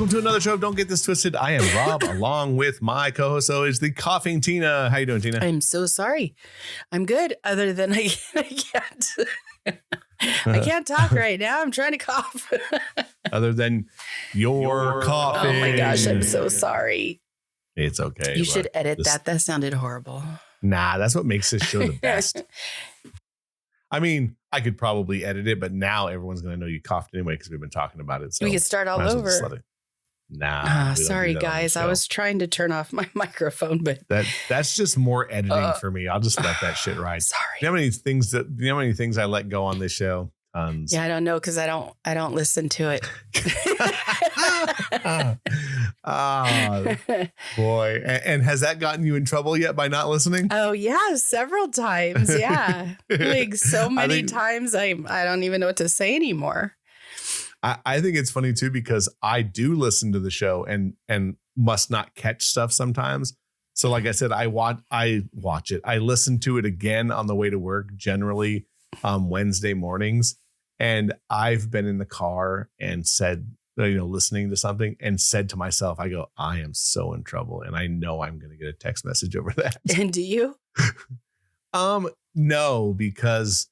Welcome to another show of Don't Get This Twisted. I am Rob, along with my co-host always, the coughing Tina. How you doing, Tina? I'm so sorry. I'm good. Other than I can't. I can't talk right now. I'm trying to cough. Other than your coughing. Oh my gosh, I'm so sorry. It's okay. You should edit that. That sounded horrible. Nah, that's what makes this show the best. I mean, I could probably edit it, but now everyone's going to know you coughed anyway because we've been talking about it. So we could start all over. Nah. Sorry, guys. I was trying to turn off my microphone, but that's just more editing for me. I'll just let that shit ride. Sorry. You know how many things I let go on this show? Tons. Yeah, I don't know because I don't listen to it. Boy. And has that gotten you in trouble yet by not listening? Oh yeah, several times. Yeah. Like so many times I don't even know what to say anymore. I think it's funny too, because I do listen to the show and must not catch stuff sometimes. So like I said, I watch it. I listen to it again on the way to work, generally Wednesday mornings. And I've been in the car and said, listening to something and said to myself, I go, I am so in trouble. And I know I'm going to get a text message over that. And do you? No, because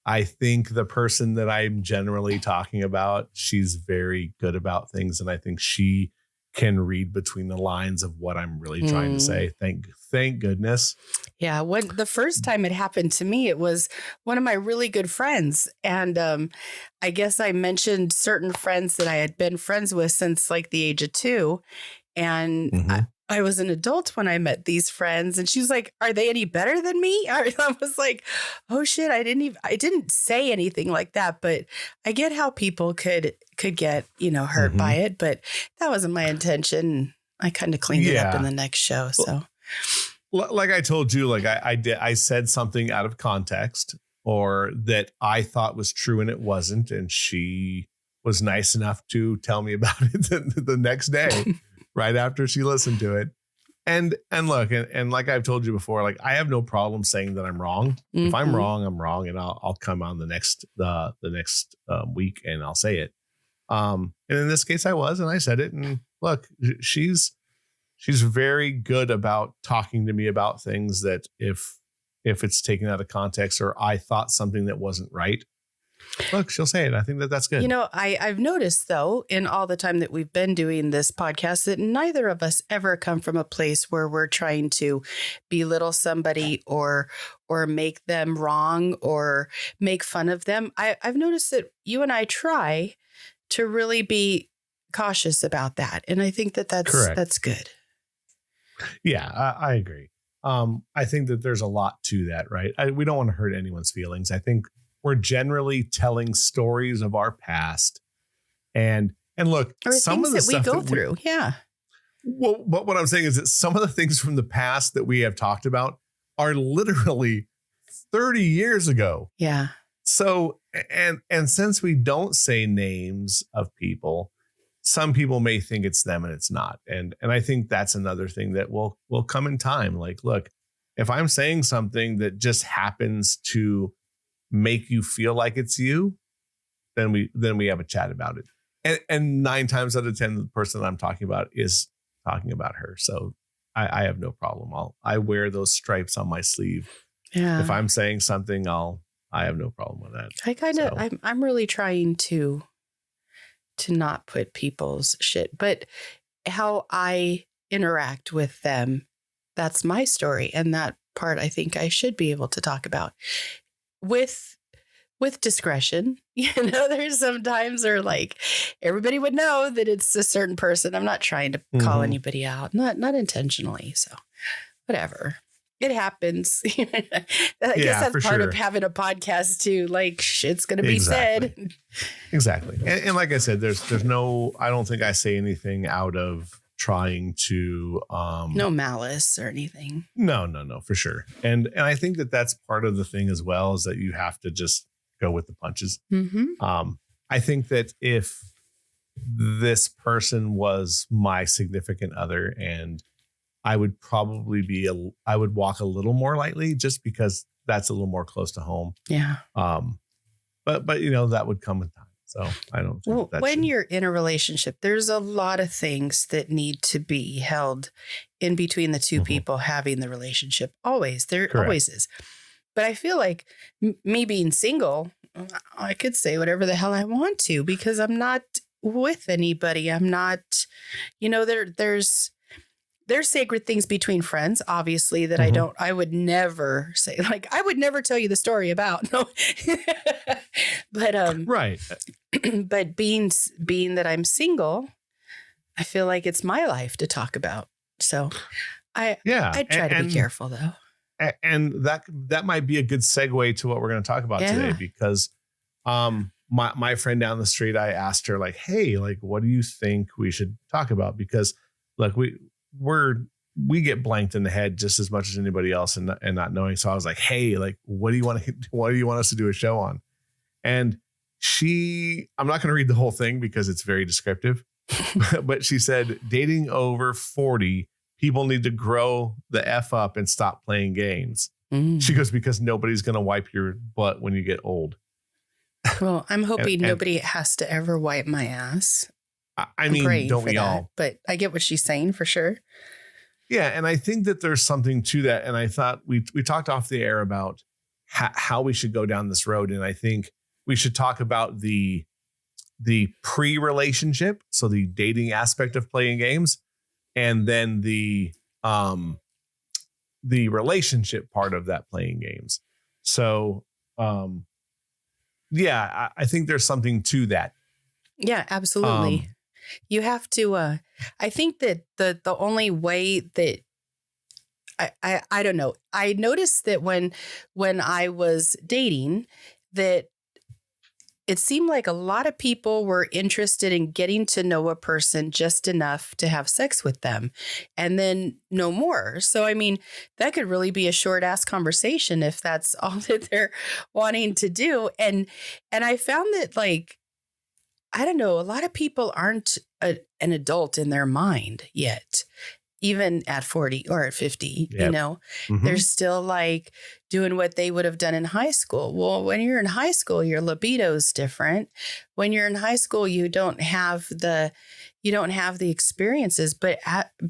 I think the person that I'm generally talking about, she's very good about things. And I think she can read between the lines of what I'm really trying to say. Thank goodness. Yeah. When the first time it happened to me, it was one of my really good friends. And I guess I mentioned certain friends that I had been friends with since like the age of 2. And I was an adult when I met these friends, and she was like, "Are they any better than me?" I was like, "Oh shit, I didn't say anything like that, but I get how people could get, hurt by it, but that wasn't my intention. I kind of cleaned it up in the next show." So like I told you, like I said something out of context or that I thought was true and it wasn't. And she was nice enough to tell me about it the next day. Right after she listened to it. And look, and like I've told you before, like I have no problem saying that I'm wrong. If I'm wrong, I'm wrong. And I'll come on the next week and I'll say it. And in this case I was, and I said it. And look, she's very good about talking to me about things that if it's taken out of context or I thought something that wasn't right, look, she'll say it. I think that's good. I've noticed, though, in all the time that we've been doing this podcast, that neither of us ever come from a place where we're trying to belittle somebody or make them wrong or make fun of them. I've noticed that you and I try to really be cautious about that. And I think that's correct. That's good. Yeah, I agree. I think that there's a lot to that, right? We don't want to hurt anyone's feelings. I think we're generally telling stories of our past, and look, or some of the that we go through. Yeah. Well, but what I'm saying is that some of the things from the past that we have talked about are literally 30 years ago. Yeah. So, and since we don't say names of people, some people may think it's them and it's not. And I think that's another thing that will come in time. Like, look, if I'm saying something that just happens to make you feel like it's you, then we have a chat about it. And 9 times out of 10, the person that I'm talking about is talking about her. So I have no problem. I wear those stripes on my sleeve. Yeah. If I'm saying something, I have no problem with that. I'm really trying to not put people's shit, but how I interact with them, that's my story. And that part I think I should be able to talk about with discretion. There's some times where like everybody would know that it's a certain person. I'm not trying to call anybody out, not intentionally. So whatever. It happens. I guess that's part of having a podcast too. Like shit's going to be said. Exactly. And like I said, there's no, I don't think I say anything out of trying to no malice or anything. No, for sure. And I think that's part of the thing as well, is that you have to just go with the punches. I think that if this person was my significant other, and I would probably I would walk a little more lightly just because that's a little more close to home. Yeah. But that would come with time. So I don't think Well, that when should. you're in a relationship, there's a lot of things that need to be held in between the two Mhm. people having the relationship. Always. There Correct. always is. But I feel like me being single, I could say whatever the hell I want to because I'm not with anybody. I'm not, there's sacred things between friends, obviously, that Mhm. I would never say, like, I would never tell you the story about. No. But Right. but being that I'm single, I feel like it's my life to talk about. So Yeah. I try to be careful though. And that might be a good segue to what we're going to talk about today, Yeah. because my friend down the street, I asked her, like, hey, like, what do you think we should talk about? Because like we get blanked in the head just as much as anybody else and not knowing. So I was like, hey, like, what do you want us to do a show on? And I'm not going to read the whole thing because it's very descriptive, but she said, dating over 40, people need to grow the F up and stop playing games. She goes, because nobody's going to wipe your butt when you get old. Well, I'm hoping And nobody has to ever wipe my ass. I mean, don't we all? But I get what she's saying for sure. Yeah. And I think that there's something to that. And I thought we talked off the air about how we should go down this road. And I think we should talk about the pre-relationship, so the dating aspect of playing games, and then the relationship part of that playing games. So yeah, I think there's something to that. Yeah, absolutely. You have to I think that the only way that I don't know. I noticed that when I was dating that it seemed like a lot of people were interested in getting to know a person just enough to have sex with them and then no more. So, I mean, that could really be a short ass conversation if that's all that they're wanting to do. And I found that, like, I don't know, a lot of people aren't an adult in their mind yet. Even at 40 or at 50, Yep. they're still like doing what they would have done in high school. Well, when you're in high school, your libido is different. When you're in high school, you don't have the experiences, but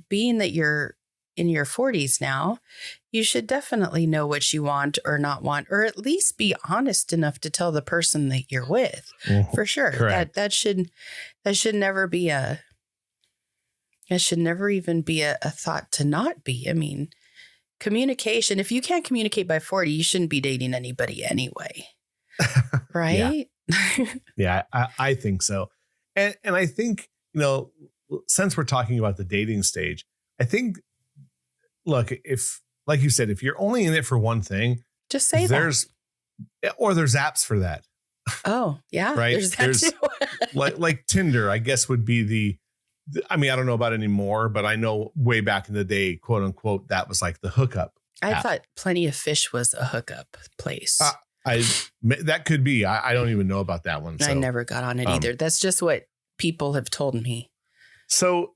being that you're in your 40s now, you should definitely know what you want or not want, or at least be honest enough to tell the person that you're with. For sure. Correct. That should never be it should never even be a thought to not be. I mean, communication, if you can't communicate by 40, you shouldn't be dating anybody anyway. Right? Yeah, I think so. And I think, since we're talking about the dating stage, I think, look, if, like you said, if you're only in it for one thing, just say there's apps for that. Oh, yeah. Right. There's too. like Tinder, I guess, would be I mean, I don't know about anymore, but I know way back in the day, quote unquote, that was like the hookup. I thought Plenty of Fish was a hookup place. That could be. I don't even know about that one. So, I never got on it either. That's just what people have told me. So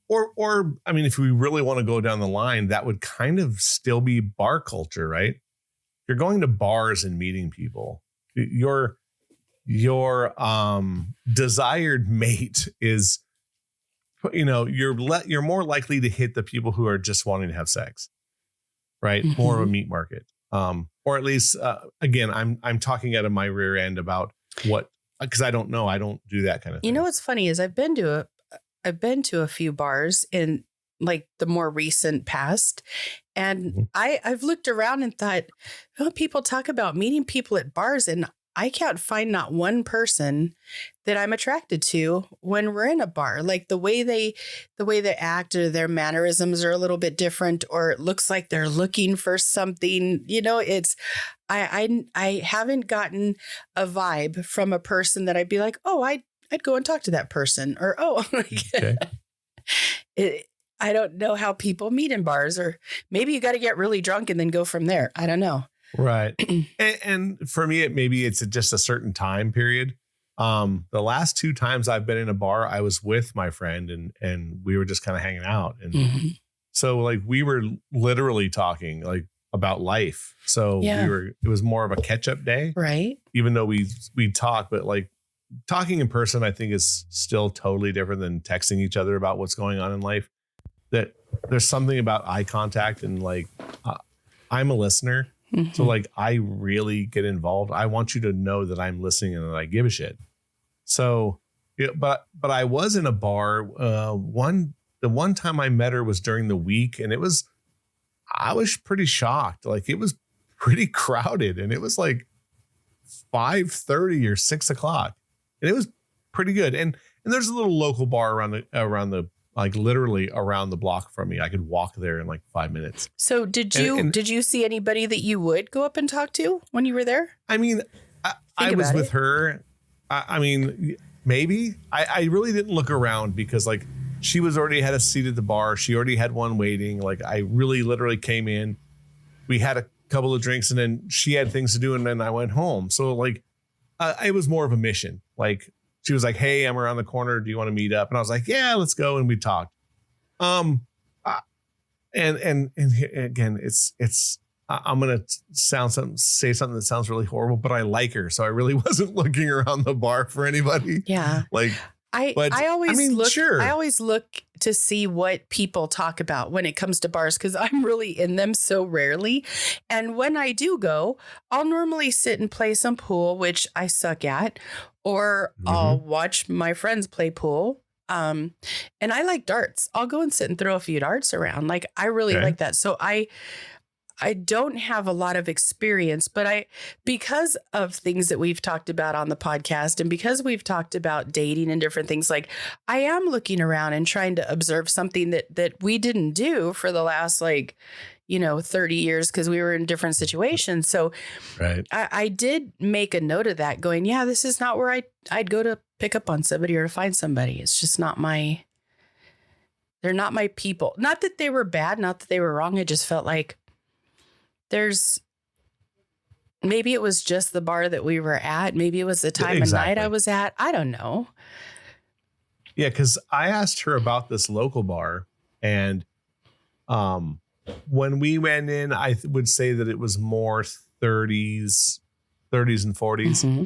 or I mean, if we really want to go down the line, that would kind of still be bar culture, right? You're going to bars and meeting people. Your desired mate is, you're more likely to hit the people who are just wanting to have sex, right? Mm-hmm. More of a meat market, or at least again, I'm talking out of my rear end about what, because I don't know, I don't do that kind of thing. You know what's funny is I've been to a few bars in like the more recent past, and I've looked around and thought, people talk about meeting people at bars, and I can't find not one person that I'm attracted to when we're in a bar. Like the way they act or their mannerisms are a little bit different, or it looks like they're looking for something. It's I haven't gotten a vibe from a person that I'd be like, oh, I'd go and talk to that person, or okay. I don't know how people meet in bars, or maybe you got to get really drunk and then go from there. I don't know. Right. and for me, it's just a certain time period. The last 2 times I've been in a bar, I was with my friend and we were just kind of hanging out. And so like we were literally talking, like about life. So it was more of a catch up day, right? Even though we talk, but like talking in person, I think is still totally different than texting each other about what's going on in life. That there's something about eye contact and like, I'm a listener. Mm-hmm. So like, I really get involved. I want you to know that I'm listening and that I give a shit. So, yeah, but I was in a bar. The one time I met her was during the week, and I was pretty shocked. Like it was pretty crowded, and it was like 5:30 or 6 o'clock, and it was pretty good. And there's a little local bar around the like literally around the block from me. I could walk there in like 5 minutes. So did you see anybody that you would go up and talk to when you were there? I mean, I was with her. I mean, maybe I really didn't look around because like she was already had a seat at the bar. She already had one waiting. Like I really literally came in. We had a couple of drinks and then she had things to do. And then I went home. So like it was more of a mission. Like she was like, hey, I'm around the corner. Do you want to meet up? And I was like, yeah, let's go. And we talked. And again, it's I'm going to say something that sounds really horrible, but I like her. So I really wasn't looking around the bar for anybody. Yeah. Like, I always look to see what people talk about when it comes to bars, because I'm really in them so rarely. And when I do go, I'll normally sit and play some pool, which I suck at, or I'll watch my friends play pool. And I like darts. I'll go and sit and throw a few darts around. Like I really like that. So I don't have a lot of experience, but because of things that we've talked about on the podcast and because we've talked about dating and different things, like I am looking around and trying to observe something that we didn't do for the last 30 years because we were in different situations. So I did make a note of that going, yeah, this is not where I'd go to pick up on somebody or to find somebody. It's just they're not my people. Not that they were bad, not that they were wrong. I just felt like maybe it was just the bar that we were at. Maybe it was the time of night I was at. I don't know. Yeah, because I asked her about this local bar, and when we went in, I would say that it was more 30s and 40s. Mm-hmm.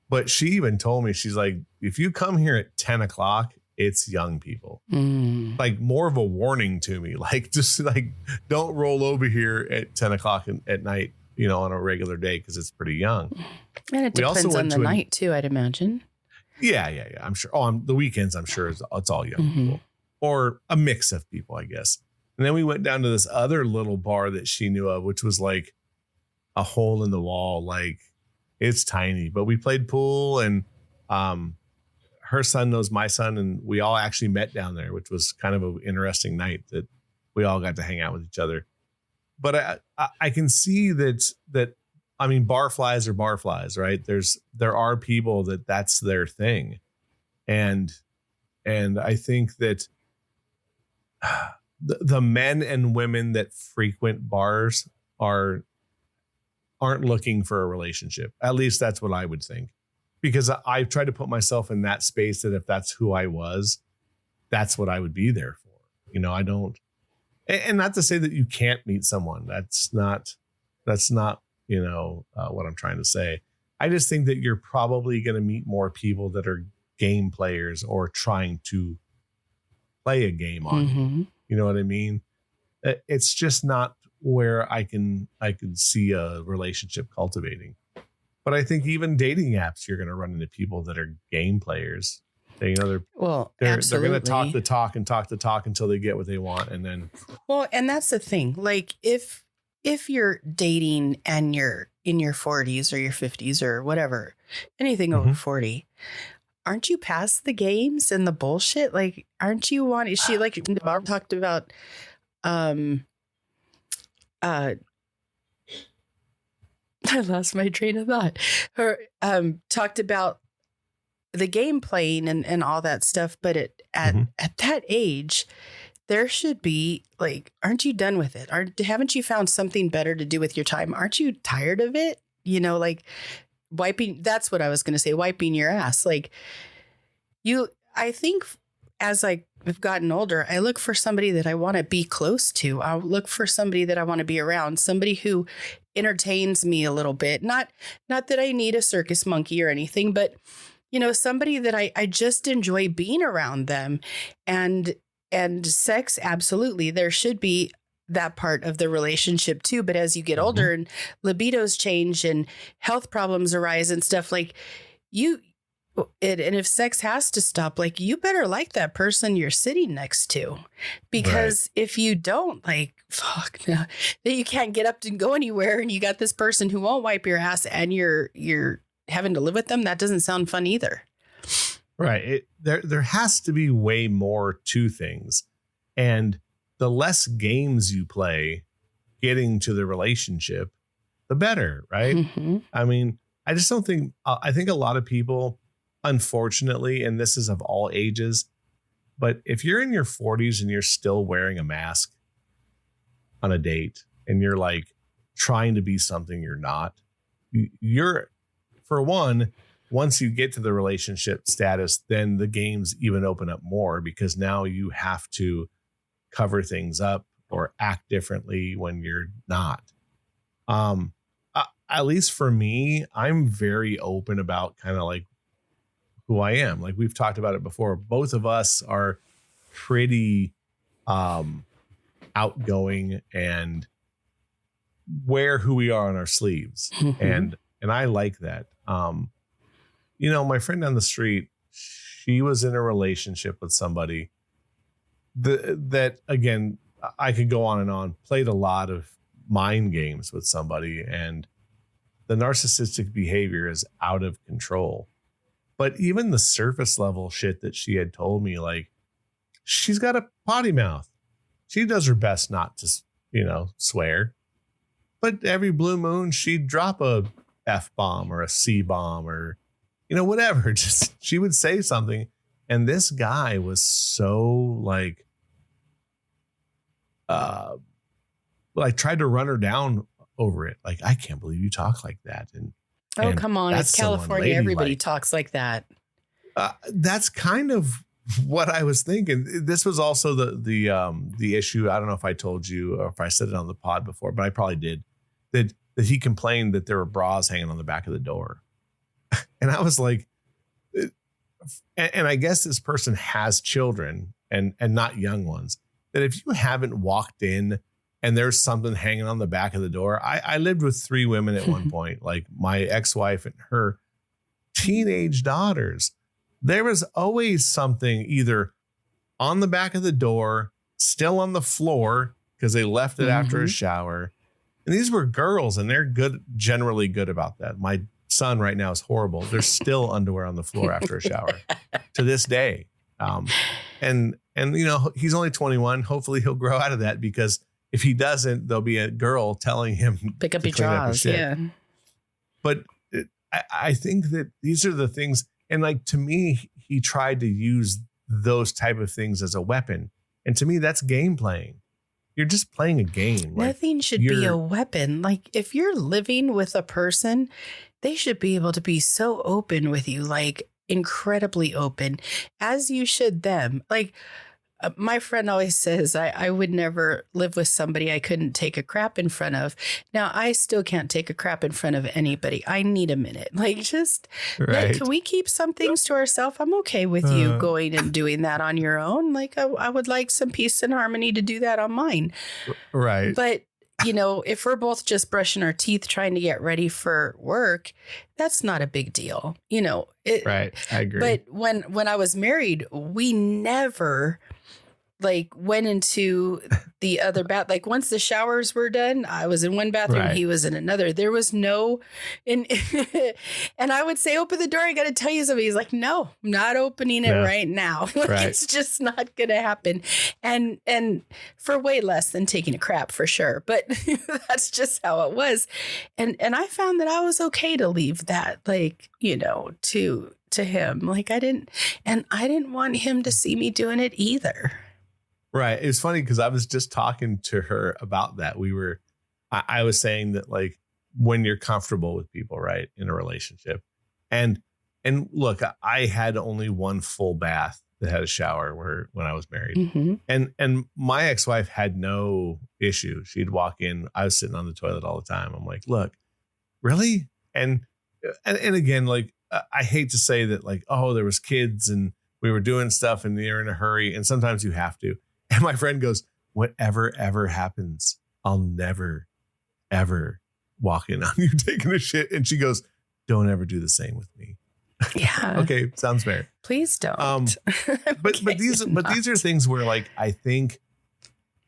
But she even told me, she's like, if you come here at 10 o'clock, it's young people. Like more of a warning to me, like just like don't roll over here at 10 o'clock at night, on a regular day, because it's pretty young. And it depends on the night too, I'd imagine. Yeah. I'm sure. On the weekends, I'm sure it's all young people, or a mix of people, I guess. And then we went down to this other little bar that she knew of, which was like a hole in the wall. Like it's tiny, but we played pool, and her son knows my son, and we all actually met down there, which was kind of an interesting night that we all got to hang out with each other. But I can see that I mean, bar flies are bar flies, right? There are people that's their thing, and I think that the men and women that frequent bars aren't looking for a relationship. At least that's what I would think. Because I've tried to put myself in that space, that if that's who I was, that's what I would be there for. I don't, and not to say that you can't meet someone. That's not, what I'm trying to say. I just think that you're probably going to meet more people that are game players or trying to play a game on you. You know what I mean? It's just not where I can see a relationship cultivating. But I think even dating apps, you're going to run into people that are game players. They're going to talk the talk until they get what they want, and then. Well, and that's the thing. Like if you're dating and you're in your 40s or your 50s or whatever, anything over 40, aren't you past the games and the bullshit? Like, aren't you wanting? She Barb talked about, I lost my train of thought. Her talked about the game playing and all that stuff. But at that age, there should be like, aren't you done with it? Haven't you found something better to do with your time? Aren't you tired of it? Like wiping. That's what I was going to say. Wiping your ass. Like I think as I I've gotten older, I look for somebody that I want to be close to. I'll look for somebody that I want to be around, somebody who entertains me a little bit. Not that I need a circus monkey or anything, but somebody that I just enjoy being around them. And sex, absolutely. There should be that part of the relationship too. But as you get older and libidos change and health problems arise and stuff, like and if sex has to stop, like, you better like that person you're sitting next to, because if you don't, like, fuck, no, then you can't get up and go anywhere. And you got this person who won't wipe your ass and you're having to live with them. That doesn't sound fun either. Right. There has to be way more to things. And the less games you play getting to the relationship, the better. Right. Mm-hmm. I mean, I just don't think, I think a lot of people, unfortunately, and this is of all ages, but if you're in your 40s and you're still wearing a mask on a date and you're like trying to be something you're not, you're, for one, once you get to the relationship status, then the games even open up more, because now you have to cover things up or act differently when you're not. At least for me, I'm very open about kind of like who I am. Like, we've talked about it before. Both of us are pretty outgoing and wear who we are on our sleeves. And I like that. My friend down the street, she was in a relationship with somebody that again, I could go on and on, played a lot of mind games with somebody, and the narcissistic behavior is out of control. But even the surface level shit that she had told me, like, she's got a potty mouth. She does her best not to, swear. But every blue moon, she'd drop a F-bomb or a C-bomb or, whatever. Just, she would say something. And this guy was so like tried to run her down over it. Like, I can't believe you talk like that. And come on. It's California. Everybody talks like that. That's kind of what I was thinking. This was also the issue. I don't know if I told you or if I said it on the pod before, but I probably did. That he complained that there were bras hanging on the back of the door. And I was like, and I guess this person has children and not young ones, that if you haven't walked in and there's something hanging on the back of the door. I lived with 3 women at one point, like my ex-wife and her teenage daughters. There was always something either on the back of the door, still on the floor, because they left it after a shower. And these were girls, and they're generally good about that. My son right now is horrible. There's still underwear on the floor after a shower to this day. And he's only 21. Hopefully he'll grow out of that, because if he doesn't, there'll be a girl telling him pick up your drawers. Yeah. But I think that these are the things. And like, to me, he tried to use those type of things as a weapon. And to me, that's game playing. You're just playing a game. Nothing should be a weapon. Like, if you're living with a person, they should be able to be so open with you, like incredibly open, as you should them. Like, my friend always says, I would never live with somebody I couldn't take a crap in front of. Now, I still can't take a crap in front of anybody. I need a minute. Like, just, can we keep some things to ourselves? I'm okay with you going and doing that on your own. Like, I would like some peace and harmony to do that on mine. Right. But, if we're both just brushing our teeth trying to get ready for work, that's not a big deal. Right. I agree. But when I was married, we never went into the other bath. Like, once the showers were done, I was in one bathroom, he was in another. There was no, and I would say, open the door. I got to tell you something. He's like, no, I'm not opening it right now. It's just not going to happen. And for way less than taking a crap, for sure. But that's just how it was. And I found that I was okay to leave that, to him. Like, I didn't want him to see me doing it either. Right. It was funny because I was just talking to her about that. I was saying that, like, when you're comfortable with people, right, in a relationship, and look, I had only one full bath that had a shower when I was married. Mm-hmm. And my ex-wife had no issue. She'd walk in. I was sitting on the toilet all the time. I'm like, look, really? And again, like, I hate to say that, like, oh, there was kids and we were doing stuff and you're in a hurry. And sometimes you have to. And my friend goes, whatever ever happens, I'll never, ever walk in on you taking a shit. And she goes, don't ever do the same with me. Yeah. Okay. Sounds fair. Please don't. But these are things where, like, I think,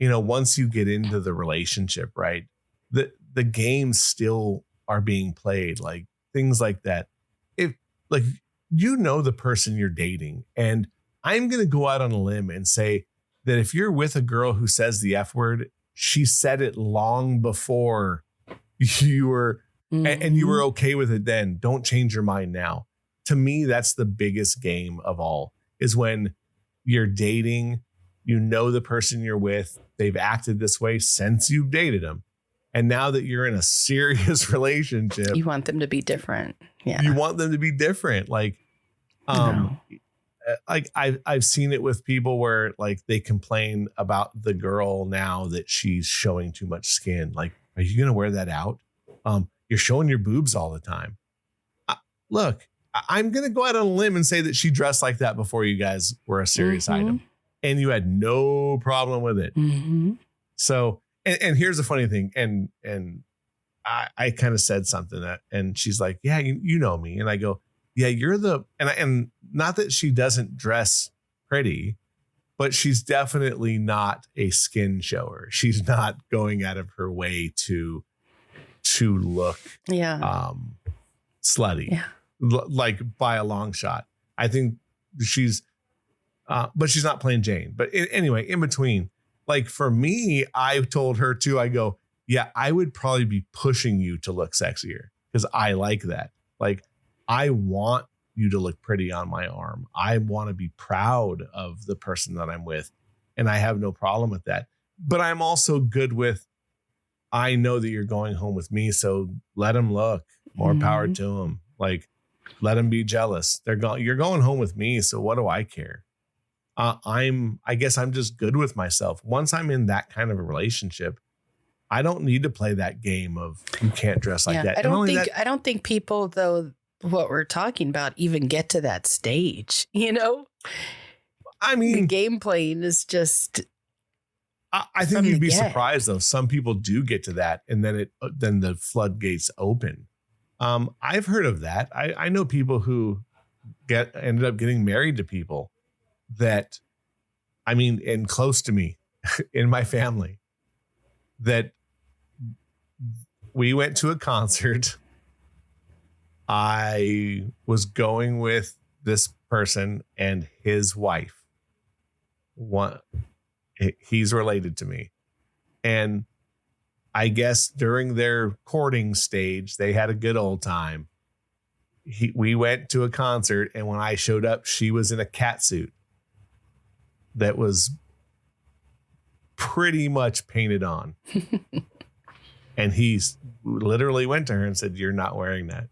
once you get into the relationship, right, the games still are being played, like things like that. If, like, the person you're dating, and I'm going to go out on a limb and say that if you're with a girl who says the F word, she said it long before you were, and you were okay with it then. Don't change your mind now. To me, that's the biggest game of all, is when you're dating, the person you're with, they've acted this way since you've dated them. And now that you're in a serious relationship, you want them to be different. Yeah. You want them to be different. Like, like I've seen it with people where, like, they complain about the girl now that she's showing too much skin. Like, are you going to wear that out? You're showing your boobs all the time. Look, I'm going to go out on a limb and say that she dressed like that before you guys were a serious item, and you had no problem with it. Mm-hmm. So, and here's the funny thing. And I kind of said something and she's like, yeah, you know me. And I go, yeah, you're and not that she doesn't dress pretty, but she's definitely not a skin shower. She's not going out of her way to look, slutty, like, by a long shot. I think she's, but she's not plain Jane. But anyway, in between, like, for me, I told her too, I go, yeah, I would probably be pushing you to look sexier because I like that. Like, I want you to look pretty on my arm. I want to be proud of the person that I'm with. And I have no problem with that. But I'm also good with, I know that you're going home with me. So let them look. More power to them. Like, let them be jealous. You're going home with me. So what do I care? I guess I'm just good with myself. Once I'm in that kind of a relationship, I don't need to play that game of you can't dress like that. I don't think people, though, what we're talking about even get to that stage, I mean, the game playing is just, I think you'd be surprised though. Some people do get to that, and then the floodgates open. I've heard of that. I know people who ended up getting married to people that, I mean, and close to me in my family, that we went to a concert. I was going with this person and his wife. He's related to me. And I guess during their courting stage, they had a good old time. We went to a concert, and when I showed up, she was in a cat suit that was pretty much painted on. And he literally went to her and said, "You're not wearing that."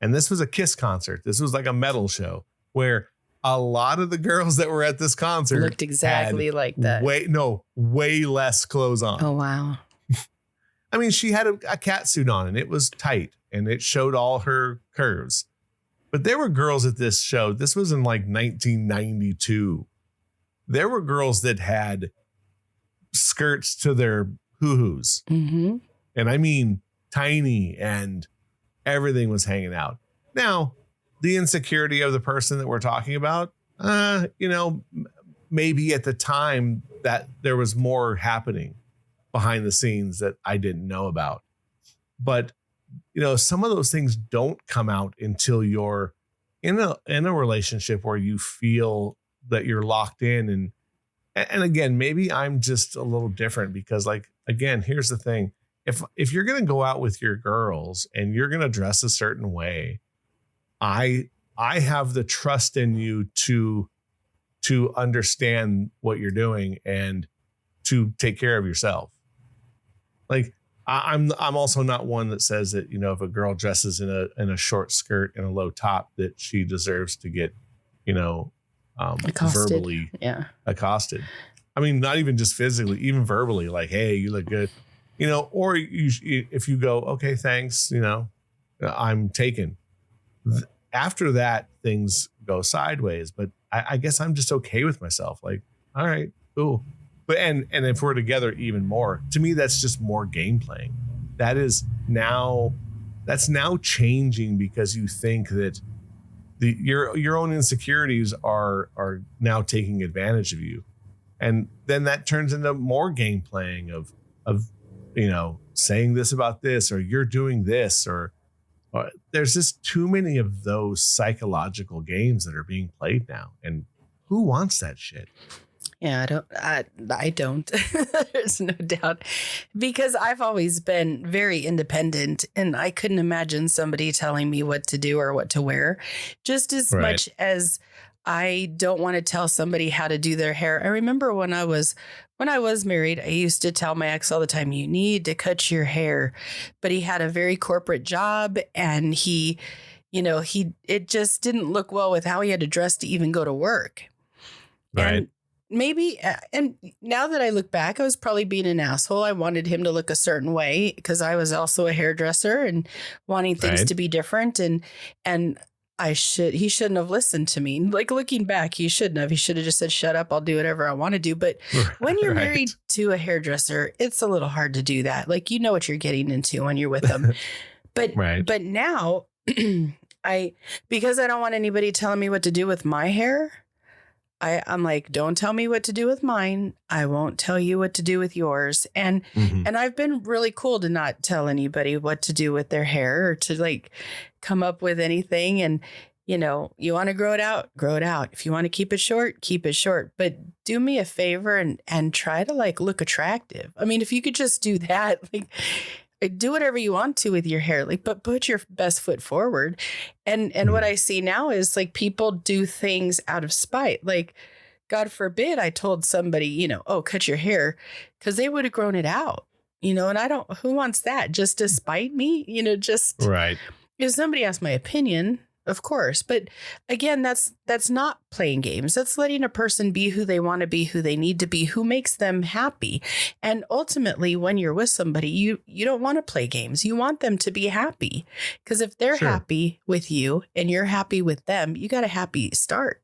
And this was a Kiss concert. This was like a metal show where a lot of the girls that were at this concert looked exactly like that. Way less clothes on. Oh, wow. I mean, she had a cat suit on and it was tight and it showed all her curves. But there were girls at this show. This was in like 1992. There were girls that had skirts to their hoo-hoos. Mm-hmm. And I mean, tiny, and everything was hanging out. Now, the insecurity of the person that we're talking about, maybe at the time that there was more happening behind the scenes that I didn't know about. But, some of those things don't come out until you're in a relationship where you feel that you're locked in. And again, maybe I'm just a little different because, like, again, here's the thing. If you're going to go out with your girls and you're going to dress a certain way, I have the trust in you to understand what you're doing and to take care of yourself. Like, I'm also not one that says that, if a girl dresses in a short skirt and a low top, that she deserves to get, verbally Yeah. accosted. I mean, not even just physically, even verbally, like, hey, you look good, or if you go, okay, thanks, I'm taken. After that, things go sideways, but I guess I'm just okay with myself. Like, all right, cool. But and if we're together even more, to me, that's just more game playing. That's now changing because you think that your own insecurities are now taking advantage of you. And then that turns into more game playing of saying this about this, or you're doing this, or there's just too many of those psychological games that are being played now. And who wants that shit? Yeah, I don't. There's no doubt, because I've always been very independent, and I couldn't imagine somebody telling me what to do or what to wear, just as much as I don't want to tell somebody how to do their hair. I remember when I was married, I used to tell my ex all the time, you need to cut your hair. But he had a very corporate job, and it just didn't look well with how he had to dress to even go to work. Right. And maybe, and now that I look back, I was probably being an asshole. I wanted him to look a certain way because I was also a hairdresser and wanting things to be different. And he shouldn't have listened to me. Like, looking back, he shouldn't have. He should have just said, shut up, I'll do whatever I want to do. But when you're married to a hairdresser, it's a little hard to do that. Like, you know what you're getting into when you're with them. But now because I don't want anybody telling me what to do with my hair, I'm like, don't tell me what to do with mine. I won't tell you what to do with yours. And I've been really cool to not tell anybody what to do with their hair, or to like come up with anything. And, you want to grow it out, grow it out. If you want to keep it short, but do me a favor and try to like look attractive. I mean, if you could just do that, like, do whatever you want to with your hair, like, but put your best foot forward. And what I see now is like people do things out of spite. Like, God forbid I told somebody, oh, cut your hair, because they would have grown it out, and who wants that? Just to spite me, just right. If somebody asked my opinion, of course. But again, that's not playing games. That's letting a person be who they want to be, who they need to be, who makes them happy. And ultimately, when you're with somebody, you don't want to play games. You want them to be happy, because if they're happy with you and you're happy with them, you got a happy start.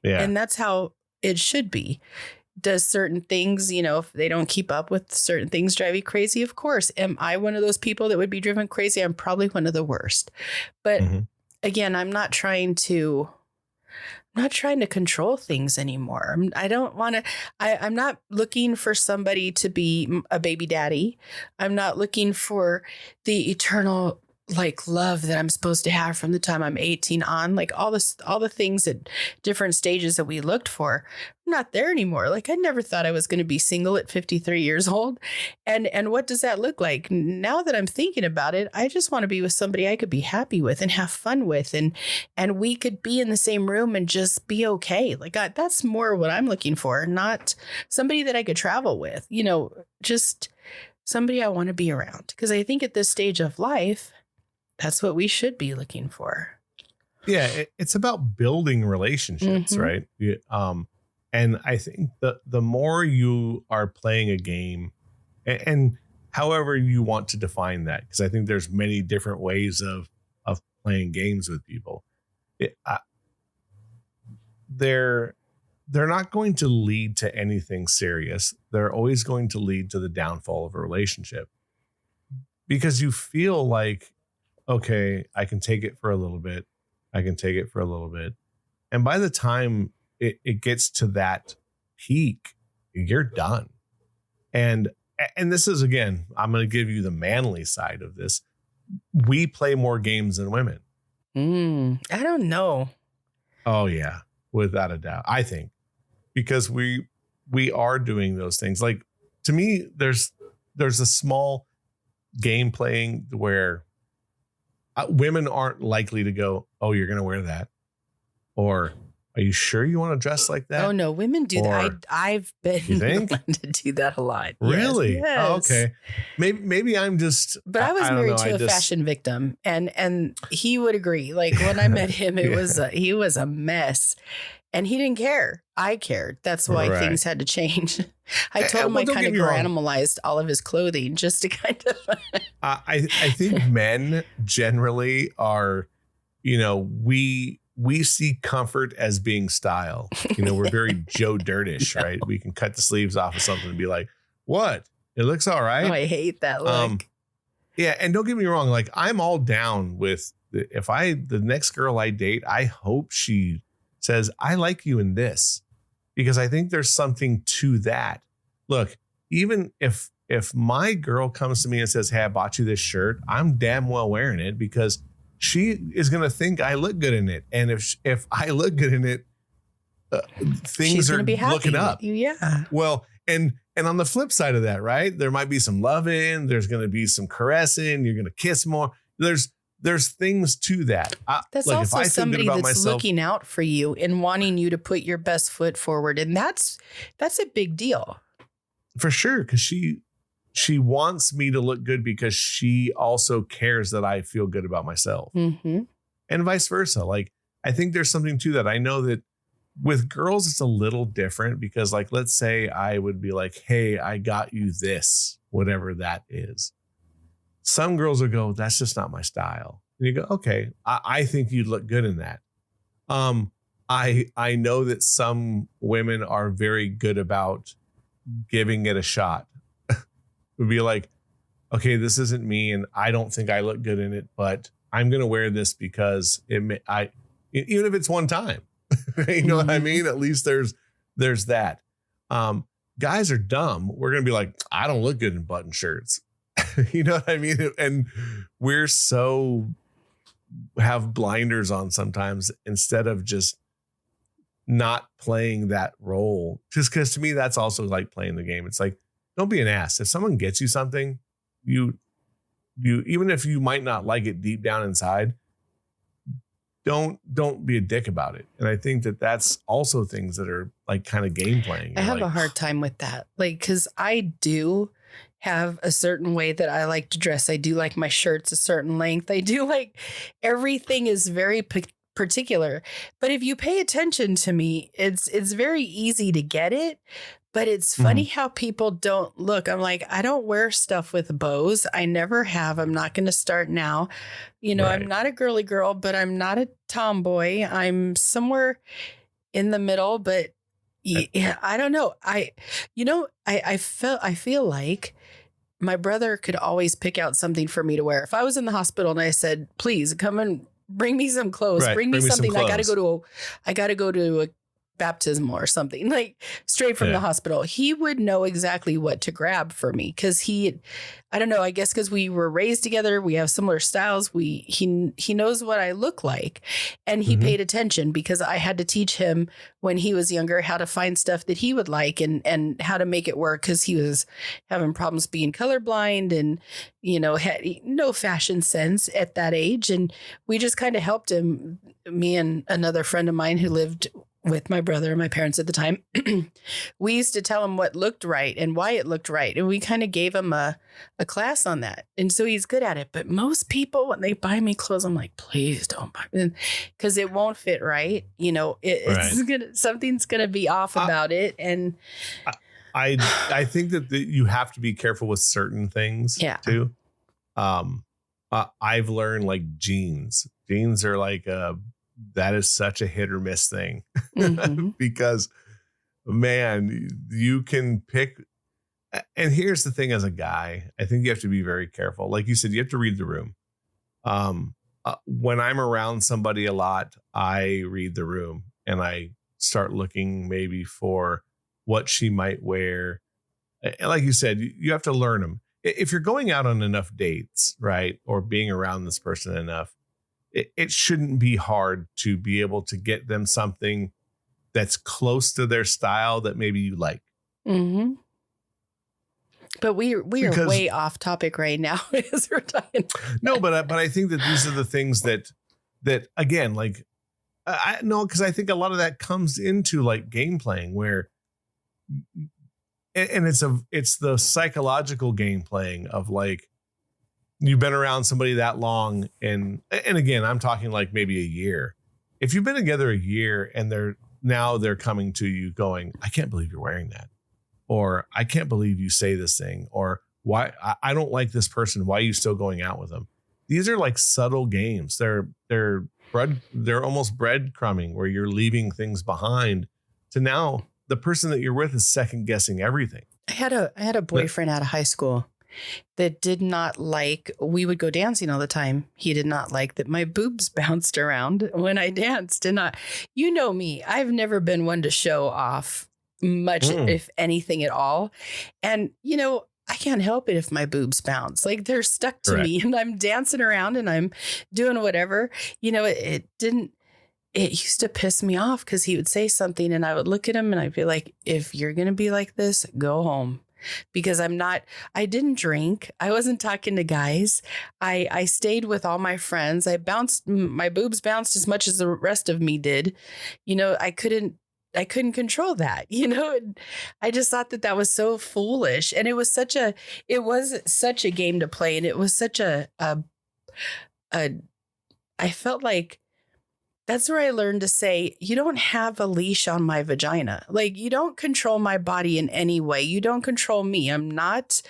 Yeah. And that's how it should be. Does certain things, if they don't keep up with certain things, drive you crazy? Of course. Am I one of those people that would be driven crazy? I'm probably one of the worst. But again, I'm not trying to control things anymore. I don't want to, I'm not looking for somebody to be a baby daddy. I'm not looking for the eternal like love that I'm supposed to have from the time I'm 18 on, like all the things at different stages that we looked for. I'm not there anymore. Like, I never thought I was going to be single at 53 years old. And what does that look like? Now that I'm thinking about it, I just want to be with somebody I could be happy with and have fun with. And we could be in the same room and just be okay. Like, that's more what I'm looking for, not somebody that I could travel with, just somebody I want to be around. Because I think at this stage of life, that's what we should be looking for. Yeah, it's about building relationships, right? And I think the more you are playing a game, and however you want to define that, because I think there's many different ways of playing games with people. They're not going to lead to anything serious. They're always going to lead to the downfall of a relationship, because you feel like, okay, I can take it for a little bit. And by the time it gets to that peak, you're done. And this is, again, I'm going to give you the manly side of this. We play more games than women. I don't know. Oh, yeah, without a doubt. I think because we are doing those things. Like, to me, there's a small game playing where women aren't likely to go, oh, you're going to wear that. Or, are you sure you want to dress like that? Oh, no, women do that. I've been known to do that a lot. Really? Yes. Oh, okay. Maybe I'm just. But I was married to a fashion victim, and he would agree. Like, when I met him, he was a mess. And he didn't care. I cared. That's why things had to change. I told him I kind of animalized all of his clothing just to kind of. I think men generally are, we see comfort as being style. We're very Joe Dirtish, right? We can cut the sleeves off of something and be like, what? It looks all right. Oh, I hate that look. Yeah. And don't get me wrong. Like, I'm all down with the next girl I date, I hope she says, I like you in this, because I think there's something to that. Look, even if my girl comes to me and says, hey, I bought you this shirt, I'm damn well wearing it because she is going to think I look good in it. And if I look good in it, things are looking up. Yeah. Well, and on the flip side of that, right, there might be some loving. There's going to be some caressing. You're going to kiss more. There's things to that. That's like, also somebody that's looking out for you and wanting you to put your best foot forward. And that's a big deal. For sure. Because she wants me to look good because she also cares that I feel good about myself. Mm-hmm. And vice versa. Like, I think there's something to that. I know that with girls, it's a little different because, like, let's say I would be like, hey, I got you this, whatever that is. Some girls will go, that's just not my style. And you go, okay, I think you'd look good in that. I know that some women are very good about giving it a shot. Would be like, okay, this isn't me and I don't think I look good in it, but I'm going to wear this because even if it's one time, you know what I mean? At least there's that. Guys are dumb. We're going to be like, I don't look good in button shirts. You know what I mean? And we're have blinders on sometimes instead of just not playing that role. Just because to me, that's also like playing the game. It's like, don't be an ass. If someone gets you something, you even if you might not like it deep down inside, don't be a dick about it. And I think that that's also things that are like kind of game playing. I have a hard time with that. Like, because I do have a certain way that I like to dress. I do like my shirts a certain length. I do like everything is very particular. But if you pay attention to me, it's very easy to get it. But it's funny how people don't look. I'm like, I don't wear stuff with bows. I never have. I'm not going to start now. Right. I'm not a girly girl, but I'm not a tomboy. I'm somewhere in the middle, but yeah, I don't know. I feel like my brother could always pick out something for me to wear. If I was in the hospital and I said, please come and bring me some clothes, bring me something. I got to go to a baptismal or something, like straight from the hospital. He would know exactly what to grab for me because I don't know, I guess because we were raised together, we have similar styles. He knows what I look like, and he paid attention because I had to teach him when he was younger how to find stuff that he would like and how to make it work because he was having problems being colorblind and had no fashion sense at that age, and we just kind of helped him. Me and another friend of mine who lived with my brother and my parents at the time, we used to tell him what looked right and why it looked right. And we kind of gave him a class on that. And so he's good at it. But most people, when they buy me clothes, I'm like, please don't buy me, because it won't fit right. It's something's going to be off about it. And I think that you have to be careful with certain things too. I've learned like jeans are like that is such a hit or miss thing because, man, you can pick. And here's the thing, as a guy, I think you have to be very careful. Like you said, you have to read the room. When I'm around somebody a lot, I read the room and I start looking maybe for what she might wear. And like you said, you have to learn them. If you're going out on enough dates, right, or being around this person enough, it shouldn't be hard to be able to get them something that's close to their style that maybe you like. Mm-hmm. But we are way off topic right now as we're talking. No, but I think that these are the things that again, like I know, because I think a lot of that comes into like game playing where, and it's the psychological game playing of like, you've been around somebody that long. And again, I'm talking like maybe a year. If you've been together a year and now they're coming to you going, I can't believe you're wearing that. Or I can't believe you say this thing. Or why I don't like this person. Why are you still going out with them? These are like subtle games. They're almost breadcrumbing where you're leaving things behind to now the person that you're with is second guessing everything. I had a boyfriend out of high school that did not like, we would go dancing all the time. He did not like that my boobs bounced around when I danced. And you know me, I've never been one to show off much, if anything at all. And, you know, I can't help it if my boobs bounce. Like they're stuck to me and I'm dancing around and I'm doing whatever. You know, it used to piss me off because he would say something and I would look at him and I'd be like, if you're going to be like this, go home. Because I didn't drink. I wasn't talking to guys. I stayed with all my friends. My boobs bounced as much as the rest of me did. You know, I couldn't control that, you know, and I just thought that was so foolish. And it was such a game to play. And it was such I felt like that's where I learned to say, you don't have a leash on my vagina. Like you don't control my body in any way. You don't control me. I'm not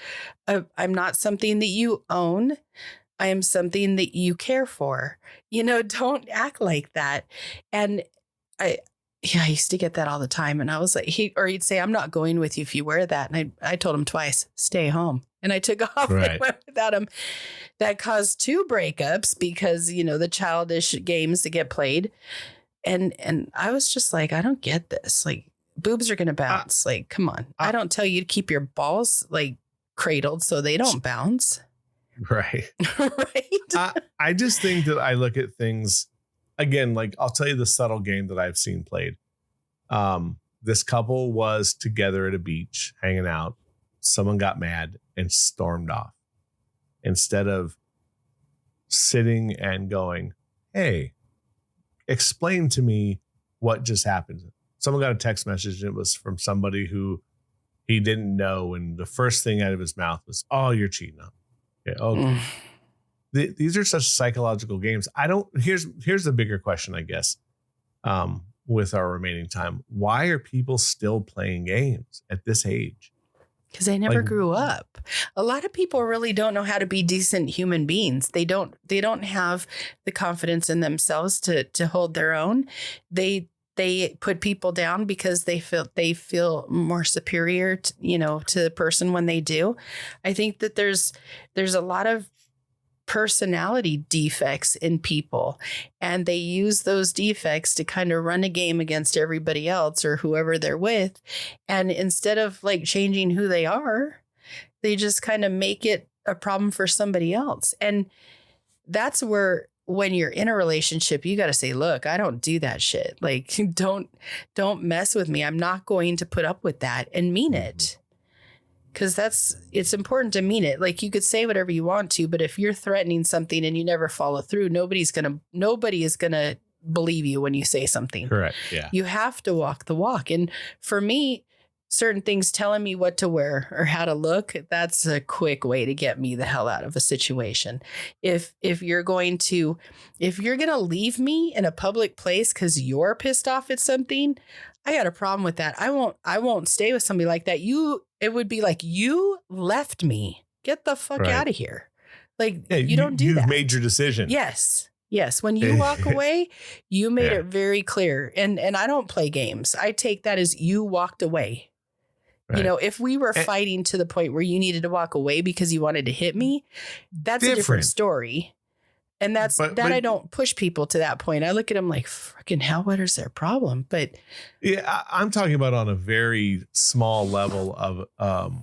something that you own. I am something that you care for. You know, don't act like that. And I used to get that all the time. And I was like, he'd say, I'm not going with you if you wear that. And I told him twice, stay home. And I took off and went without him. That caused 2 breakups because, you know, the childish games that get played. And I was just like, I don't get this. Like boobs are going to bounce. Like, come on. I don't tell you to keep your balls like cradled so they don't bounce. Right. Right. I just think that I look at things again, like I'll tell you the subtle game that I've seen played. This couple was together at a beach hanging out. Someone got mad and stormed off instead of sitting and going, hey, explain to me what just happened. Someone got a text message and it was from somebody who he didn't know. And the first thing out of his mouth was, oh, you're cheating on me. Okay. These are such psychological games. Here's the bigger question, I guess, with our remaining time. Why are people still playing games at this age? Because they never grew up. A lot of people really don't know how to be decent human beings. They don't have the confidence in themselves to hold their own. They put people down because they feel more superior to the person when they do. I think that there's a lot of personality defects in people, and they use those defects to kind of run a game against everybody else or whoever they're with. And instead of like changing who they are, they just kind of make it a problem for somebody else. And that's where, when you're in a relationship, you got to say, look, I don't do that shit. Like, don't mess with me. I'm not going to put up with that, and mean it. Because it's important to mean it. Like, you could say whatever you want to, but if you're threatening something and you never follow through, nobody is going to believe you when you say something. Correct. Yeah. You have to walk the walk. And for me, certain things telling me what to wear or how to look, that's a quick way to get me the hell out of a situation. If you're going to leave me in a public place because you're pissed off at something, I got a problem with that. I won't stay with somebody like that. It would be like, you left me. Get the fuck out of here. Like, you don't do that. You've made your decision. Yes. When you walk away, you made it very clear. And I don't play games. I take that as you walked away. Right. You know, if we were fighting to the point where you needed to walk away because you wanted to hit me, that's a different story. And but I don't push people to that point. I look at them like, freaking hell, what is their problem? But yeah, I'm talking about on a very small level of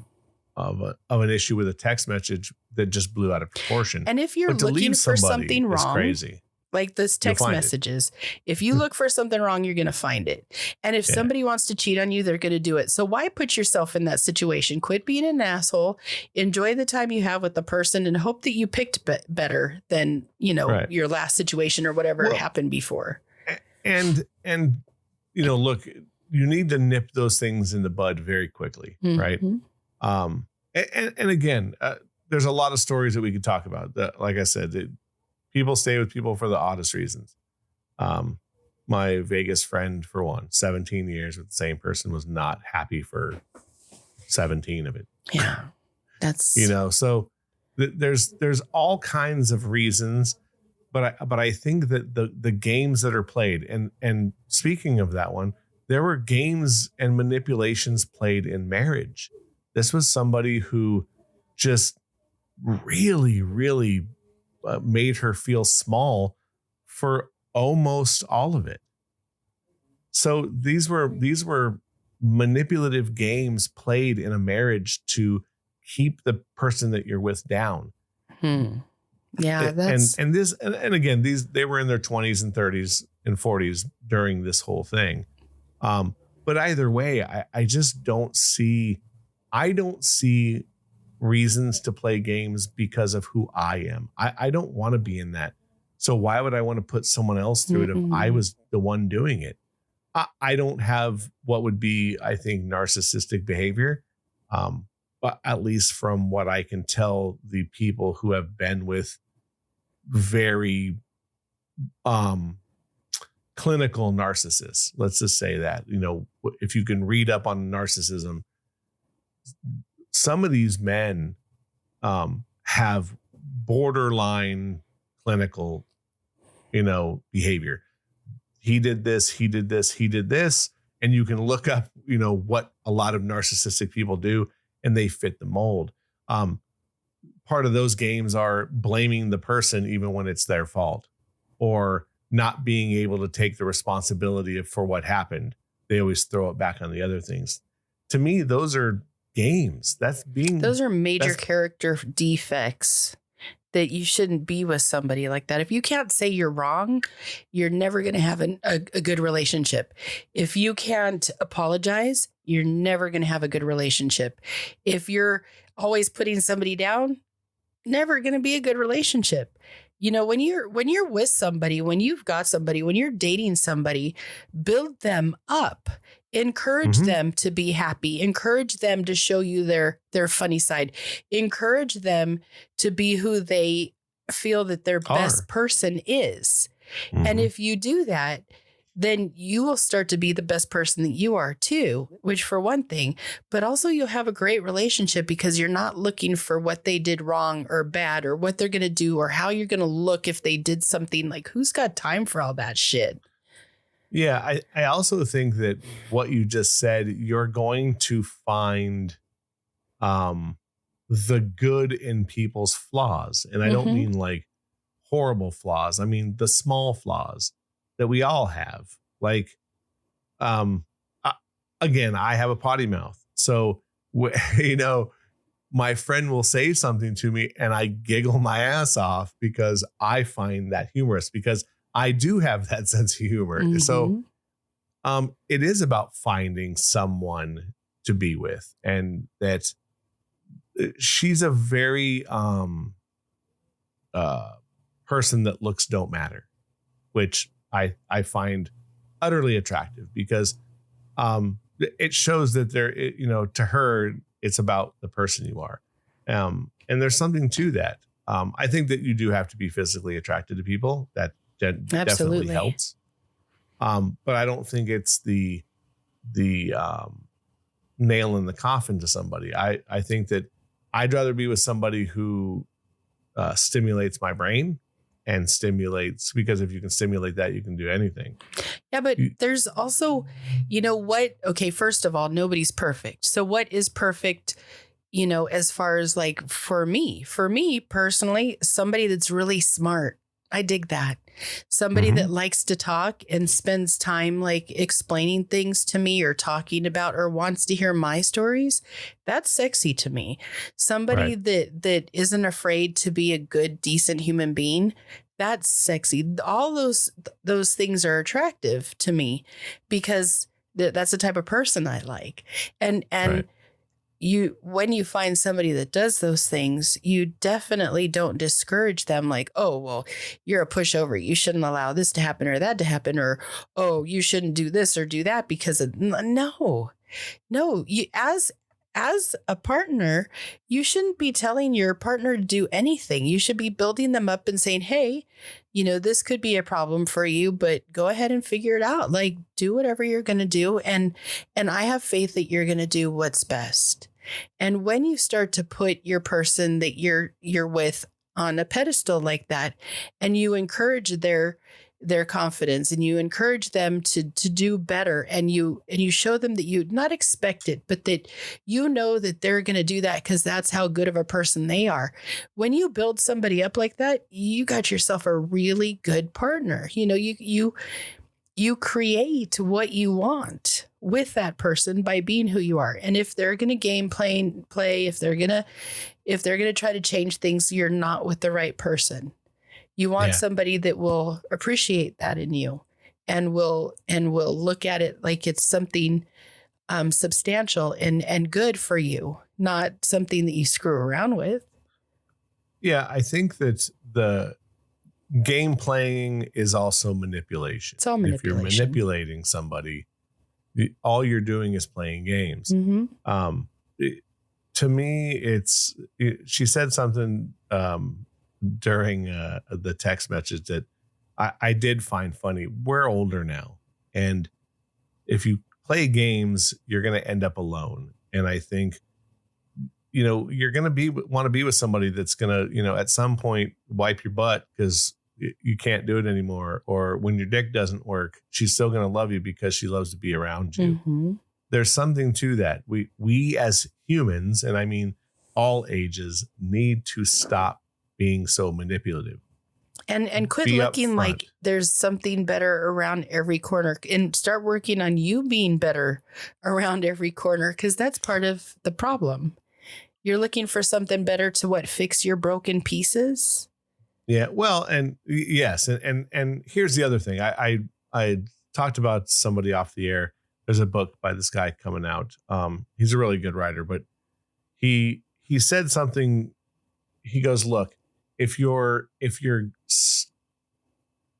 an issue with a text message that just blew out of proportion. And if you're looking for something wrong, crazy. Like this text messages, if you look for something wrong, you're going to find it. And if somebody wants to cheat on you, they're going to do it. So why put yourself in that situation? Quit being an asshole. Enjoy the time you have with the person and hope that you picked better than, your last situation or whatever happened before. And, look, you need to nip those things in the bud very quickly. Mm-hmm. Right. And again, there's a lot of stories that we could talk about that, like I said, people stay with people for the oddest reasons. my Vegas friend, for one, 17 years with the same person, was not happy for 17 of it. Yeah. That's, So there's all kinds of reasons, but I think that the games that are played, and speaking of that one, there were games and manipulations played in marriage. This was somebody who just really, really made her feel small for almost all of it. So these were manipulative games played in a marriage to keep the person that you're with down. Yeah, that's and again, they were in their 20s and 30s and 40s during this whole thing. But either way, I just don't see reasons to play games because of who I am. I don't want to be in that. So why would I want to put someone else through it if I was the one doing it? I don't have what would be, I think, narcissistic behavior. But at least from what I can tell, the people who have been with very clinical narcissists, let's just say that, if you can read up on narcissism, some of these men have borderline clinical, behavior. He did this, he did this, he did this. And you can look up, what a lot of narcissistic people do, and they fit the mold. Part of those games are blaming the person even when it's their fault, or not being able to take the responsibility for what happened. They always throw it back on the other things. To me, those are games. Those are major character defects that you shouldn't be with somebody like that. If you can't say you're wrong, you're never going to have a good relationship. If you can't apologize, you're never going to have a good relationship. If you're always putting somebody down, never going to be a good relationship. When you're with somebody, when you've got somebody, when you're dating somebody, build them up. Encourage them to be happy. Encourage them to show you their funny side. Encourage them to be who they feel that their best person is. And if you do that, then you will start to be the best person that you are too, which for one thing, but also you'll have a great relationship because you're not looking for what they did wrong or bad or what they're going to do or how you're going to look if they did something. Like, who's got time for all that shit? Yeah, I also think that what you just said, you're going to find the good in people's flaws. And I don't mean like horrible flaws. I mean the small flaws that we all have. Like, again, I have a potty mouth. So, my friend will say something to me and I giggle my ass off because I find that humorous, because I do have that sense of humor. So it is about finding someone to be with, and that she's a very person that looks don't matter, which I find utterly attractive because it shows that to her, it's about the person you are. And there's something to that. I think that you do have to be physically attracted to people. That definitely helps. But I don't think it's the nail in the coffin to somebody. I think that I'd rather be with somebody who stimulates my brain and stimulates, because if you can stimulate that, you can do anything. Yeah, but there's also, okay, first of all, nobody's perfect. So what is perfect, as far as like for me personally, somebody that's really smart. I dig that. Somebody that likes to talk and spends time like explaining things to me or talking about or wants to hear my stories. That's sexy to me. Somebody that isn't afraid to be a good, decent human being. That's sexy. All those things are attractive to me because that's the type of person I like. And when you find somebody that does those things, you definitely don't discourage them like, oh, well, you're a pushover. You shouldn't allow this to happen or that to happen, or, oh, you shouldn't do this or do that because of no, you, as as a partner, you shouldn't be telling your partner to do anything. You should be building them up and saying, hey, this could be a problem for you, but go ahead and figure it out. Like, do whatever you're going to do. And I have faith that you're going to do what's best. And when you start to put your person that you're with on a pedestal like that, and you encourage their confidence, and you encourage them to do better, and you show them that you not expect it, but that that they're going to do that because that's how good of a person they are. When you build somebody up like that, you got yourself a really good partner. You create what you want with that person by being who you are. And if they're going to play, if they're going to try to change things, you're not with the right person. You want somebody that will appreciate that in you and will look at it like it's something substantial and good for you, not something that you screw around with. Yeah, I think that the game playing is also manipulation. It's all manipulation. If you're manipulating somebody, all you're doing is playing games. Mm-hmm. To me, she said something during the text message that I did find funny. We're older now, and if you play games, you're going to end up alone. And I think, you're going to want to be with somebody that's going to, at some point wipe your butt because you can't do it anymore. Or when your dick doesn't work, she's still going to love you because she loves to be around you. Mm-hmm. There's something to that. We as humans, and I mean all ages, need to stop being so manipulative. And quit looking like there's something better around every corner, and start working on you being better around every corner, because that's part of the problem. You're looking for something better to fix your broken pieces. Yeah, well, and yes, and here's the other thing. I talked about somebody off the air. There's a book by this guy coming out. He's a really good writer, but he said something. He goes, look, if you're going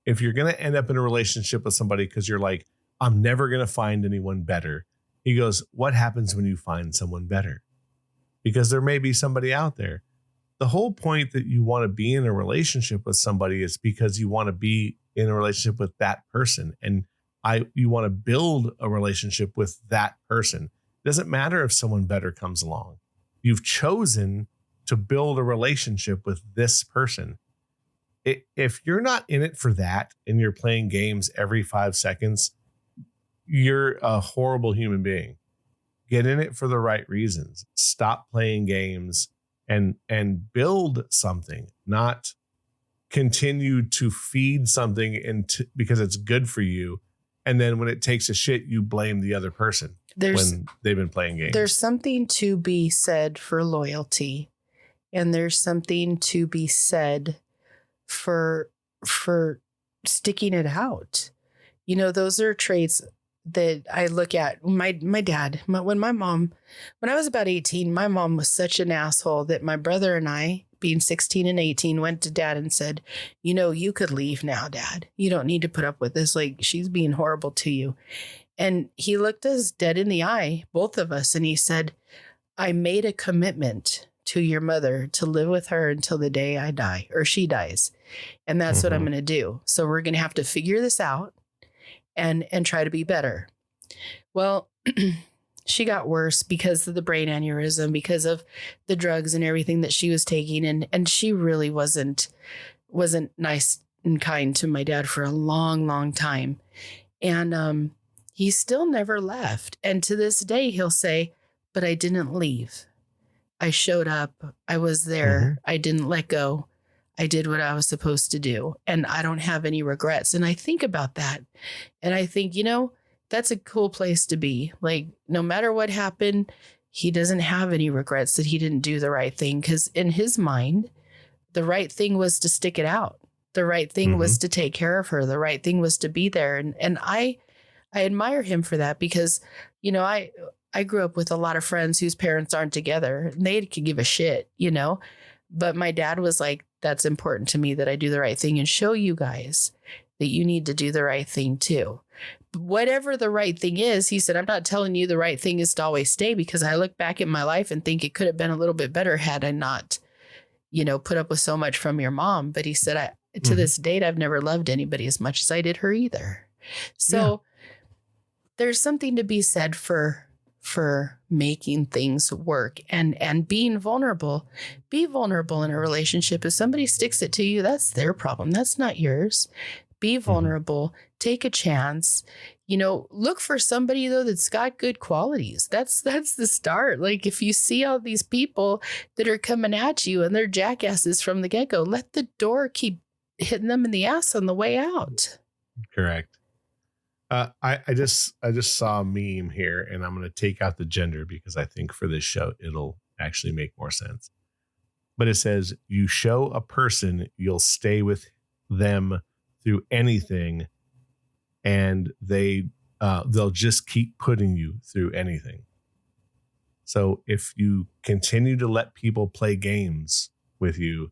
to end up in a relationship with somebody because you're like, I'm never going to find anyone better. He goes, what happens when you find someone better? Because there may be somebody out there. The whole point that you want to be in a relationship with somebody is because you want to be in a relationship with that person. And you want to build a relationship with that person. It doesn't matter if someone better comes along. You've chosen to build a relationship with this person. If you're not in it for that and you're playing games every 5 seconds, you're a horrible human being. Get in it for the right reasons. Stop playing games and build something, not continue to feed something because it's good for you. And then when it takes a shit, you blame the other person when they've been playing games. There's something to be said for loyalty. And there's something to be said for sticking it out. Those are traits that I look at. My dad, when I was about 18, my mom was such an asshole that my brother and I, being 16 and 18, went to dad and said, you could leave now, Dad. You don't need to put up with this. Like, she's being horrible to you. And he looked us dead in the eye, both of us. And he said, I made a commitment to your mother to live with her until the day I die or she dies. And that's what I'm going to do. So we're going to have to figure this out and try to be better. Well, she got worse because of the brain aneurysm, because of the drugs and everything that she was taking. And she really wasn't nice and kind to my dad for a long, long time. And he still never left. And to this day, he'll say, but I didn't leave. I showed up. I was there. Mm-hmm. I didn't let go. I did what I was supposed to do. And I don't have any regrets. And I think about that. And I think, that's a cool place to be. Like, no matter what happened, he doesn't have any regrets that he didn't do the right thing. Because in his mind, the right thing was to stick it out. The right thing was to take care of her. The right thing was to be there. And I admire him for that because, I grew up with a lot of friends whose parents aren't together. And they could give a shit, But my dad was like, that's important to me that I do the right thing and show you guys that you need to do the right thing too. whatever the right thing is, he said, I'm not telling you the right thing is to always stay, because I look back at my life and think it could have been a little bit better had I not, put up with so much from your mom. But he said, to this date, I've never loved anybody as much as I did her either. So there's something to be said for making things work and being vulnerable. Be vulnerable in a relationship. If somebody sticks it to you, that's their problem. That's not yours. Be vulnerable. Take a chance. Look for somebody though that's got good qualities. That's the start. Like if you see all these people that are coming at you and they're jackasses from the get-go, let the door keep hitting them in the ass on the way out. Correct. I just saw a meme here, and I'm going to take out the gender because I think for this show it'll actually make more sense. But it says, you show a person you'll stay with them through anything, and they'll just keep putting you through anything. So if you continue to let people play games with you,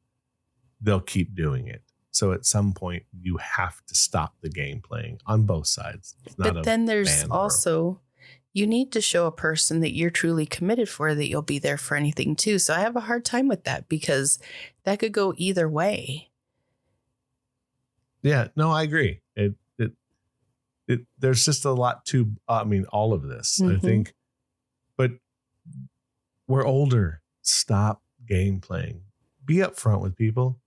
they'll keep doing it. So at some point you have to stop the game playing on both sides. But then there's also, you need to show a person that you're truly committed for, that you'll be there for anything too. So I have a hard time with that, because that could go either way. Yeah, no, I agree. There's just a lot to, all of this, I think, but we're older. Stop game playing. Be upfront with people.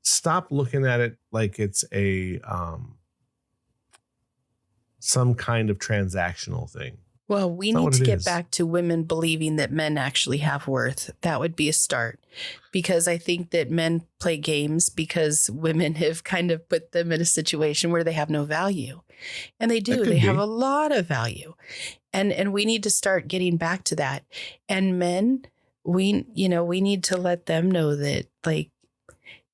Stop looking at it like it's a some kind of transactional thing. Well, we need to get back to women believing that men actually have worth. That would be a start, because I think that men play games because women have kind of put them in a situation where they have no value. And they do. They have a lot of value. And we need to start getting back to that. And men, we need to let them know that, like,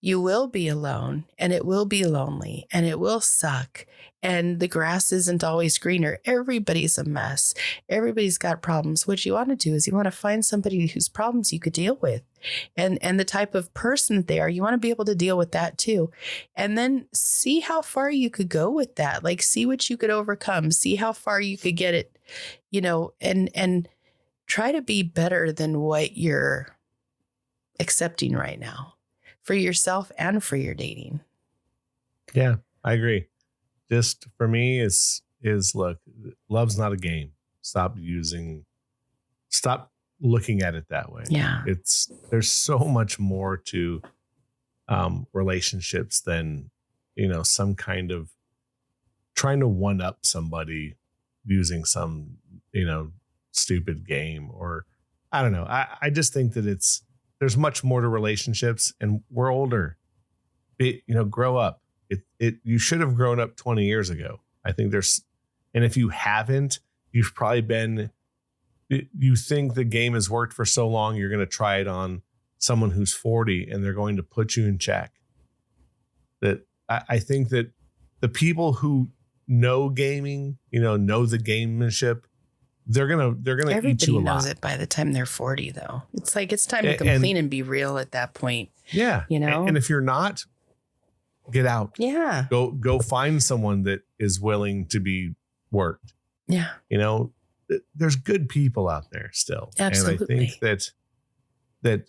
you will be alone, and it will be lonely, and it will suck, and the grass isn't always greener. Everybody's a mess. Everybody's got problems. What you want to do is you want to find somebody whose problems you could deal with, and the type of person that they are. You want to be able to deal with that too. And then see how far you could go with that. Like, see what you could overcome. See how far you could get it, and try to be better than what you're accepting right now, for yourself and for your dating. Yeah, I agree. Just for me is look, love's not a game. Stop looking at it that way. Yeah. There's so much more to relationships than, some kind of trying to one up somebody using some, stupid game, or I don't know. I just think that there's much more to relationships, and we're older. Grow up. You should have grown up 20 years ago. I think and if you haven't, you've probably you think the game has worked for so long, you're going to try it on someone who's 40 and they're going to put you in check. That I think that the people who know gaming, know the gamemanship, they're gonna eat you a lot. Everybody knows it by the time they're 40, though. It's like it's time to come clean and be real at that point. Yeah, And if you're not, get out. Yeah, go find someone that is willing to be worked. Yeah, there's good people out there still. Absolutely. And I think that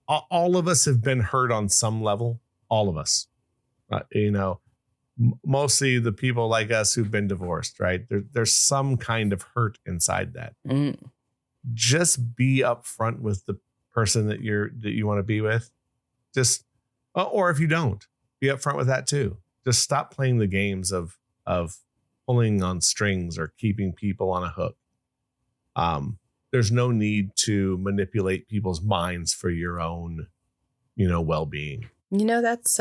all of us have been hurt on some level. All of us, mostly the people like us who've been divorced, right? There's some kind of hurt inside that. Just be upfront with the person that you want to be with. Just, or if you don't, be upfront with that too. Just stop playing the games of pulling on strings or keeping people on a hook. There's no need to manipulate people's minds for your own, well-being. That's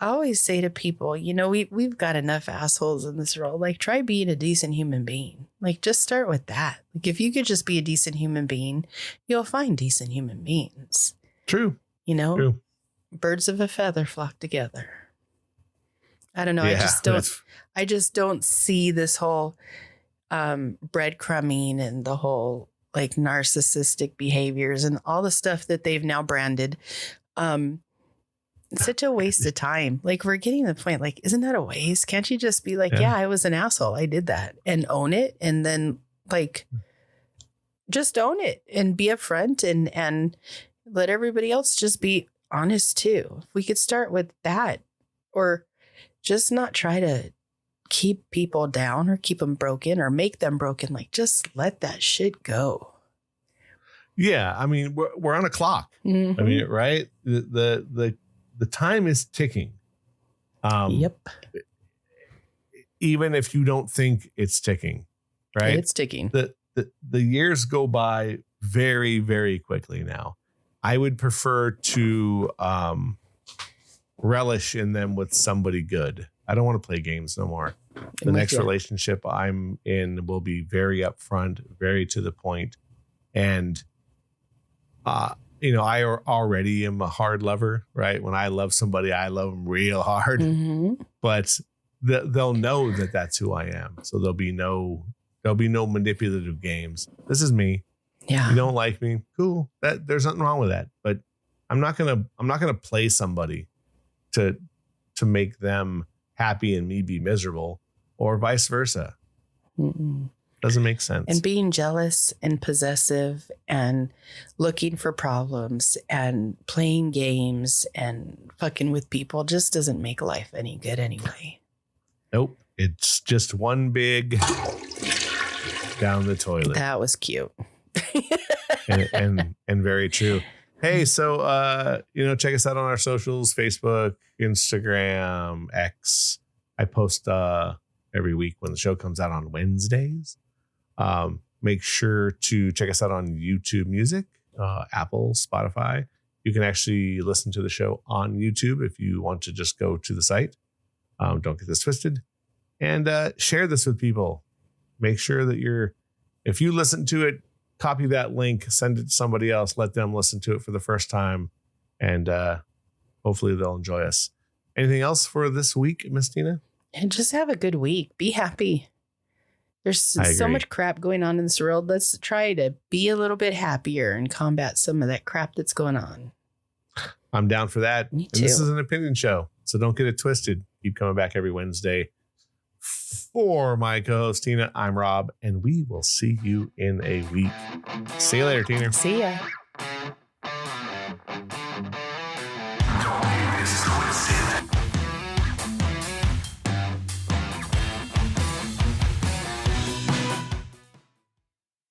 I always say to people, we've got enough assholes in this world. Like, try being a decent human being. Like, just start with that. Like, if you could just be a decent human being, you'll find decent human beings. True. True. Birds of a feather flock together. I don't know. Yeah, I just don't see this whole breadcrumbing and the whole like narcissistic behaviors and all the stuff that they've now branded. It's such a waste of time. Like, we're getting to the point, like, isn't that a waste? Can't you just be like, yeah, I was an asshole. I did that, and own it. And then like, just own it and be upfront and let everybody else just be honest too. If we could start with that, or just not try to keep people down or keep them broken or make them broken. Like, just let that shit go. Yeah. I mean, we're on a clock. Mm-hmm. I mean, right. The time is ticking. Yep. Even if you don't think it's ticking, right? It's ticking. The years go by very, very quickly now. I would prefer to relish in them with somebody good. I don't want to play games no more. The next relationship I'm in will be very upfront, very to the point. And, I already am a hard lover, right? When I love somebody, I love them real hard. Mm-hmm. But they'll know that that's who I am. So there'll be no manipulative games. This is me. Yeah. You don't like me? Cool. There's nothing wrong with that. But I'm not gonna play somebody to make them happy and me be miserable, or vice versa. Mm-mm. Doesn't make sense. And being jealous and possessive and looking for problems and playing games and fucking with people just doesn't make life any good anyway. Nope. It's just one big down the toilet. That was cute. and very true. Hey, so check us out on our socials: Facebook, Instagram, X. I post every week when the show comes out on Wednesdays. Make sure to check us out on YouTube Music, Apple, Spotify. You can actually listen to the show on YouTube if you want to just go to the site. Don't get this twisted. And share this with people. Make sure that if you listen to it, copy that link, send it to somebody else, let them listen to it for the first time, and hopefully they'll enjoy us. Anything else for this week, Miss Tina? And just have a good week. Be happy. There's so much crap going on in this world. Let's try to be a little bit happier and combat some of that crap that's going on. I'm down for that. Me too. And this is an opinion show, so don't get it twisted. Keep coming back every Wednesday. For my co-host Tina, I'm Rob, and we will see you in a week. See you later, Tina. See ya.